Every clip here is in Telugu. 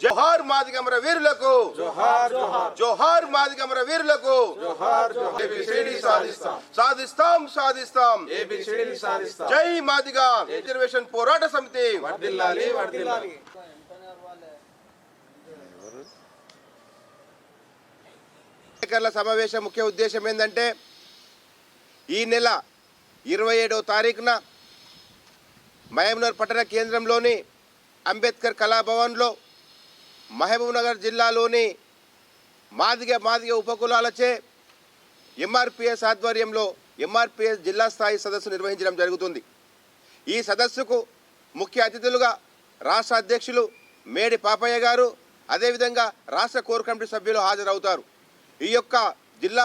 జోహార్ మాదిగమర వీరులకు జోహార్ జోహార్ జోహార్ మాదిగమర వీరులకు జోహార్ జోహార్ ఏబిసిడి సాధిస్తాం సాధిస్తాం సాధిస్తాం ఏబిసిడి సాధిస్తాం జై మాదిగ రిజర్వేషన్ పోరాట సమితి వర్ధిల్లాలి వర్ధిల్లాలి విలేకరుల సమావేశం ముఖ్య ఉద్దేశం ఏంటంటే ఈ నెల 27వ తారీఖున మహబూబ్నగర్ పట్టణ కేంద్రంలోని అంబేద్కర్ కళాభవన్లో మహబూబ్నగర్ జిల్లాలోని మాదిగ ఉపకులాలచే ఎంఆర్పిఎస్ ఆధ్వర్యంలో ఎంఆర్పిఎస్ జిల్లా స్థాయి సదస్సు నిర్వహించడం జరుగుతుంది. ఈ సదస్సుకు ముఖ్య అతిథులుగా రాష్ట్ర అధ్యక్షులు మేడి పాపయ్య గారు, అదేవిధంగా రాష్ట్ర కోర్ కమిటీ సభ్యులు హాజరవుతారు. ఈ యొక్క జిల్లా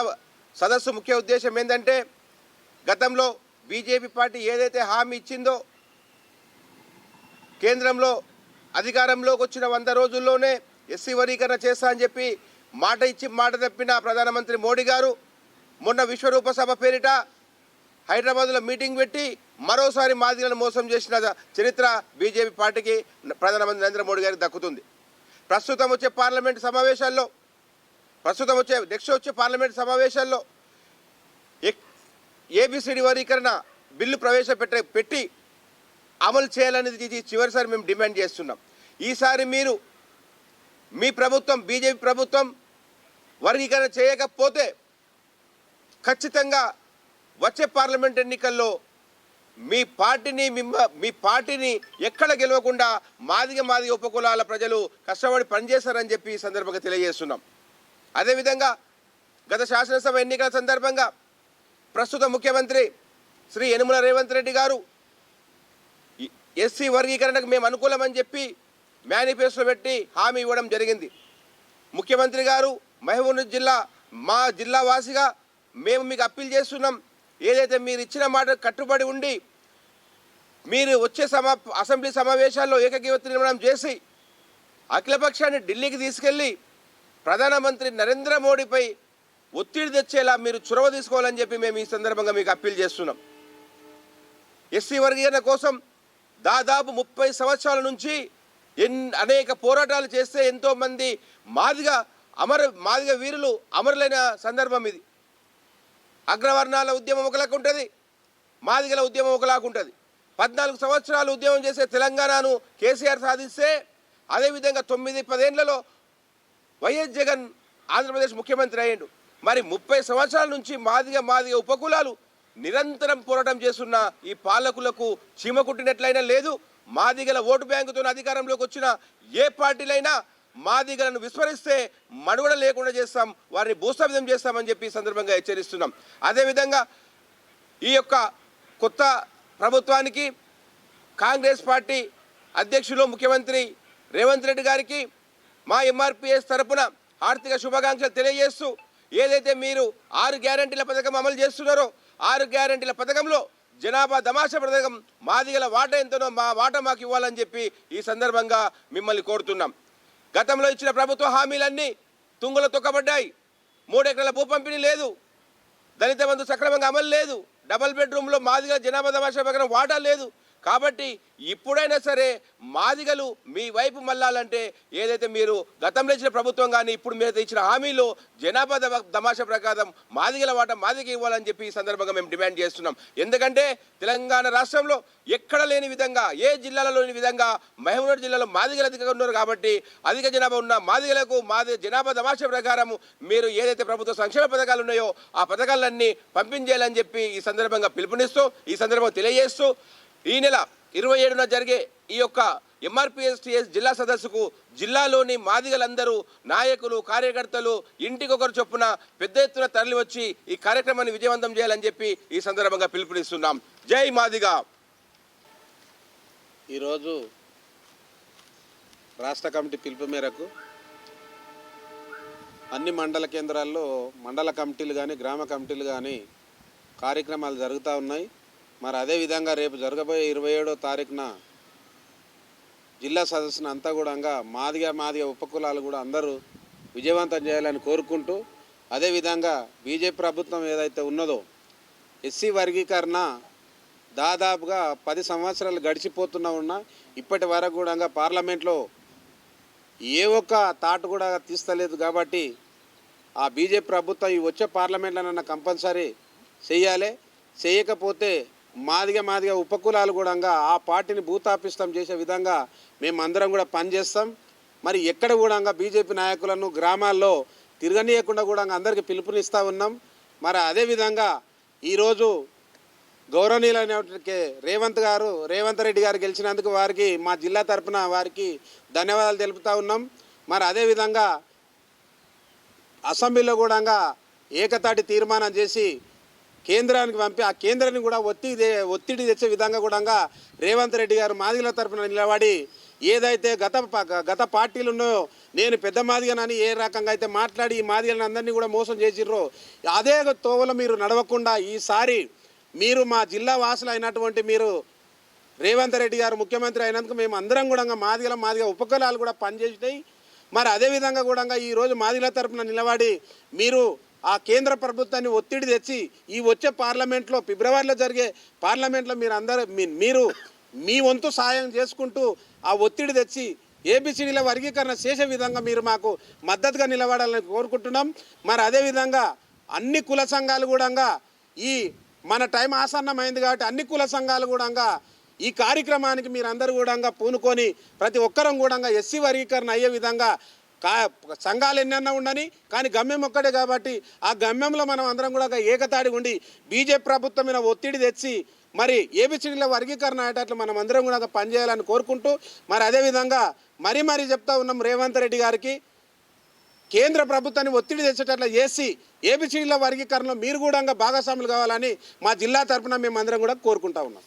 సదస్సు ముఖ్య ఉద్దేశం ఏంటంటే గతంలో బీజేపీ పార్టీ ఏదైతే హామీ ఇచ్చిందో కేంద్రంలో అధికారంలోకి వచ్చిన 100 రోజుల్లోనే ఎస్సీ వర్గీకరణ చేస్తా అని చెప్పి మాట ఇచ్చి మాట తప్పిన ప్రధానమంత్రి మోడీ గారు మొన్న విశ్వరూప సభ పేరిట హైదరాబాద్లో మీటింగ్ పెట్టి మరోసారి మాదిగలను మోసం చేసిన చరిత్ర బీజేపీ పార్టీకి ప్రధానమంత్రి నరేంద్ర మోడీ గారికి దక్కుతుంది. ప్రస్తుతం వచ్చే పార్లమెంట్ సమావేశాల్లో ఏబిసిడి వర్గీకరణ బిల్లు పెట్టి అమలు చేయాలనేది చివరిసారి మేము డిమాండ్ చేస్తున్నాం. ఈసారి మీరు మీ ప్రభుత్వం బీజేపీ ప్రభుత్వం వర్గీకరణ చేయకపోతే ఖచ్చితంగా వచ్చే పార్లమెంట్ ఎన్నికల్లో మీ పార్టీని ఎక్కడ గెలవకుండా మాదిగ ఉపకులాల ప్రజలు కష్టపడి పనిచేస్తారని చెప్పి ఈ సందర్భంగా తెలియజేస్తున్నాం. అదేవిధంగా గత శాసనసభ ఎన్నికల సందర్భంగా ప్రస్తుత ముఖ్యమంత్రి శ్రీ యనమల రేవంత్ రెడ్డి గారు ఎస్సీ వర్గీకరణకు మేము అనుకూలమని చెప్పి మేనిఫెస్టో పెట్టి హామీ ఇవ్వడం జరిగింది. ముఖ్యమంత్రి గారు మహబూబ్నగర్ జిల్లా మా జిల్లా వాసిగా మేము మీకు అప్పీల్ చేస్తున్నాం. ఏదైతే మీరు ఇచ్చిన మాట కట్టుబడి ఉండి మీరు వచ్చే అసెంబ్లీ సమావేశాల్లో ఏకగ్రీవ తీర్మానం చేసి అఖిలపక్షాన్ని ఢిల్లీకి తీసుకెళ్ళి ప్రధానమంత్రి నరేంద్ర మోడీపై ఒత్తిడి తెచ్చేలా మీరు చొరవ తీసుకోవాలని చెప్పి మేము ఈ సందర్భంగా మీకు అప్పీల్ చేస్తున్నాం. ఎస్సీ వర్గీకరణ కోసం దాదాపు 30 సంవత్సరాల నుంచి అనేక పోరాటాలు చేస్తే ఎంతోమంది మాదిగ వీరులు అమరులైన సందర్భం ఇది. అగ్రవర్ణాల ఉద్యమం ఒకలాగా ఉంటుంది, మాదిగల ఉద్యమం ఒకలాగా ఉంటుంది. 14 సంవత్సరాలు ఉద్యమం చేసే తెలంగాణను కేసీఆర్ సాధిస్తే అదేవిధంగా 9-10 ఏళ్లలో వైఎస్ జగన్ ఆంధ్రప్రదేశ్ ముఖ్యమంత్రి అయ్యాడు. మరి 30 సంవత్సరాల నుంచి మాదిగ ఉపకులాలు నిరంతరం పోరాటం చేస్తున్న ఈ పాలకులకు చీమ కుట్టినట్లయినా లేదు. మాదిగల ఓటు బ్యాంకుతో అధికారంలోకి వచ్చిన ఏ పార్టీలైనా మాదిగలను విస్మరిస్తే మనుగడ లేకుండా చేస్తాం, వారిని భూస్థాపితం చేస్తామని చెప్పి ఈ సందర్భంగా హెచ్చరిస్తున్నాం. అదేవిధంగా ఈ యొక్క కొత్త ప్రభుత్వానికి కాంగ్రెస్ పార్టీ అధ్యక్షులు ముఖ్యమంత్రి రేవంత్ రెడ్డి గారికి మా ఎంఆర్పిఎస్ తరపున ఆర్థిక శుభాకాంక్షలు తెలియజేస్తూ ఏదైతే మీరు 6 గ్యారంటీల పథకం అమలు చేస్తున్నారో 6 గ్యారంటీల పథకంలో జనాభా దమాషా పథకం మాదిగల వాటా ఎంతనో మా వాటా మాకు ఇవ్వాలని చెప్పి ఈ సందర్భంగా మిమ్మల్ని కోరుతున్నాం. గతంలో ఇచ్చిన ప్రభుత్వ హామీలన్నీ తుంగలో తొక్కబడ్డాయి. 3 ఎకరాల భూ పంపిణీ లేదు, దళిత బంధు సక్రమంగా అమలు లేదు, డబల్ బెడ్రూమ్లో మాదిగల జనాభా దమాషా ప్రకారం వాటా లేదు. కాబట్టి ఇప్పుడైనా సరే మాదిగలు మీ వైపు మళ్ళాలంటే ఏదైతే మీరు గతంలో ఇచ్చిన ప్రభుత్వం కానీ ఇప్పుడు మీరు ఇచ్చిన హామీలో జనాభా దమాషా ప్రకారం మాదిగల వాటా మాదిగ ఇవ్వాలని చెప్పి ఈ సందర్భంగా మేము డిమాండ్ చేస్తున్నాం. ఎందుకంటే తెలంగాణ రాష్ట్రంలో ఎక్కడ లేని విధంగా ఏ జిల్లాలో లేని విధంగా మహబూబ్నగర్ జిల్లాలో మాదిగలు అధికంగా ఉన్నారు. కాబట్టి అధిక జనాభా ఉన్న మాదిగలకు జనాభా దమాషా ప్రకారం మీరు ఏదైతే ప్రభుత్వ సంక్షేమ పథకాలు ఉన్నాయో ఆ పథకాలన్నీ పంపించేయాలని చెప్పి ఈ సందర్భంగా పిలుపునిస్తూ ఈ సందర్భంగా తెలియజేస్తూ ఈ నెల 27న జరిగే ఈ యొక్క ఎంఆర్పిఎస్ జిల్లా సదస్సుకు జిల్లాలోని మాదిగలందరూ నాయకులు కార్యకర్తలు ఇంటికొకరు చొప్పున పెద్ద ఎత్తున తరలి వచ్చి ఈ కార్యక్రమాన్ని విజయవంతం చేయాలని చెప్పి ఈ సందర్భంగా పిలుపునిస్తున్నాం. జై మాదిగ. ఈరోజు రాష్ట్ర కమిటీ పిలుపు మేరకు అన్ని మండల కేంద్రాల్లో మండల కమిటీలు కానీ గ్రామ కమిటీలు కానీ కార్యక్రమాలు జరుగుతూ ఉన్నాయి. మరి అదేవిధంగా రేపు జరగబోయే 27వ తారీఖున జిల్లా సదస్సును అంతా కూడా మాదిగ ఉపకులాలు కూడా అందరూ విజయవంతం చేయాలని కోరుకుంటూ అదేవిధంగా బీజేపీ ప్రభుత్వం ఏదైతే ఉన్నదో ఎస్సీ వర్గీకరణ దాదాపుగా 10 సంవత్సరాలు గడిచిపోతున్నా ఇప్పటి వరకు కూడా పార్లమెంట్లో ఏ ఒక్క తాటు కూడా తీస్తలేదు. కాబట్టి ఆ బీజేపీ ప్రభుత్వం ఈ వచ్చే పార్లమెంట్లోనన్నా కంపల్సరీ చేయాలి. చేయకపోతే మాదిగా ఉపకులాలు కూడా ఆ పార్టీని భూతాపిస్తం చేసే విధంగా మేము అందరం కూడా పనిచేస్తాం. మరి ఎక్కడ కూడా బీజేపీ నాయకులను గ్రామాల్లో తిరగనీయకుండా కూడా అందరికీ పిలుపునిస్తూ ఉన్నాం. మరి అదేవిధంగా ఈరోజు గౌరవనీయులైన రేవంత్ రెడ్డి గారు గెలిచినందుకు వారికి మా జిల్లా తరపున వారికి ధన్యవాదాలు తెలుపుతూ ఉన్నాం. మరి అదేవిధంగా అసెంబ్లీలో కూడా ఏకతాటి తీర్మానం చేసి కేంద్రానికి పంపి ఆ కేంద్రాన్ని కూడా ఒత్తిడి తెచ్చే విధంగా కూడా రేవంత్ రెడ్డి గారు మాదిగల తరపున నిలబడి ఏదైతే గత పార్టీలు ఉన్నాయో నేను పెద్ద మాదిగనని ఏ రకంగా అయితే మాట్లాడి ఈ మాదిగలను అందరినీ కూడా మోసం చేసిర్రో అదే తోవలో మీరు నడవకుండా ఈసారి మీరు మా జిల్లా వాసులు అయినటువంటి మీరు రేవంత్ రెడ్డి గారు ముఖ్యమంత్రి అయినందుకు మేము అందరం కూడా మాదిగ ఉపకులాలు కూడా పనిచేసినాయి. మరి అదేవిధంగా కూడా ఈరోజు మాదిగల తరపున నిలబడి మీరు ఆ కేంద్ర ప్రభుత్వాన్ని ఒత్తిడి తెచ్చి ఈ వచ్చే పార్లమెంట్లో ఫిబ్రవరిలో జరిగే పార్లమెంట్లో మీరు మీ వంతు సాయం చేసుకుంటూ ఆ ఒత్తిడి తెచ్చి ఏబిసిడీల వర్గీకరణ చేసే విధంగా మీరు మాకు మద్దతుగా నిలబడాలని కోరుకుంటున్నాం. మరి అదేవిధంగా అన్ని కుల సంఘాలు కూడా ఈ మన టైం ఆసన్నమైంది కాబట్టి అన్ని కుల సంఘాలు కూడా ఈ కార్యక్రమానికి మీరందరూ కూడా పూనుకొని ప్రతి ఒక్కరం కూడా ఎస్సీ వర్గీకరణ అయ్యే విధంగా సంఘాలు ఎన్నన్నా ఉండని కానీ గమ్యం ఒక్కటే కాబట్టి ఆ గమ్యంలో మనం అందరం కూడా ఏకతాడి ఉండి బీజేపీ ప్రభుత్వం మీద ఒత్తిడి తెచ్చి మరి ఏబిసిడీల వర్గీకరణ అయ్యేటట్లు మనం అందరం కూడా పనిచేయాలని కోరుకుంటూ మరి అదేవిధంగా మరీ చెప్తా ఉన్నాం రేవంత్ రెడ్డి గారికి కేంద్ర ప్రభుత్వాన్ని ఒత్తిడి తెచ్చేటట్లు చేసి ఏబిసిడీల వర్గీకరణలో మీరు కూడా భాగస్వాములు కావాలని మా జిల్లా తరఫున మేము అందరం కూడా కోరుకుంటా ఉన్నాం.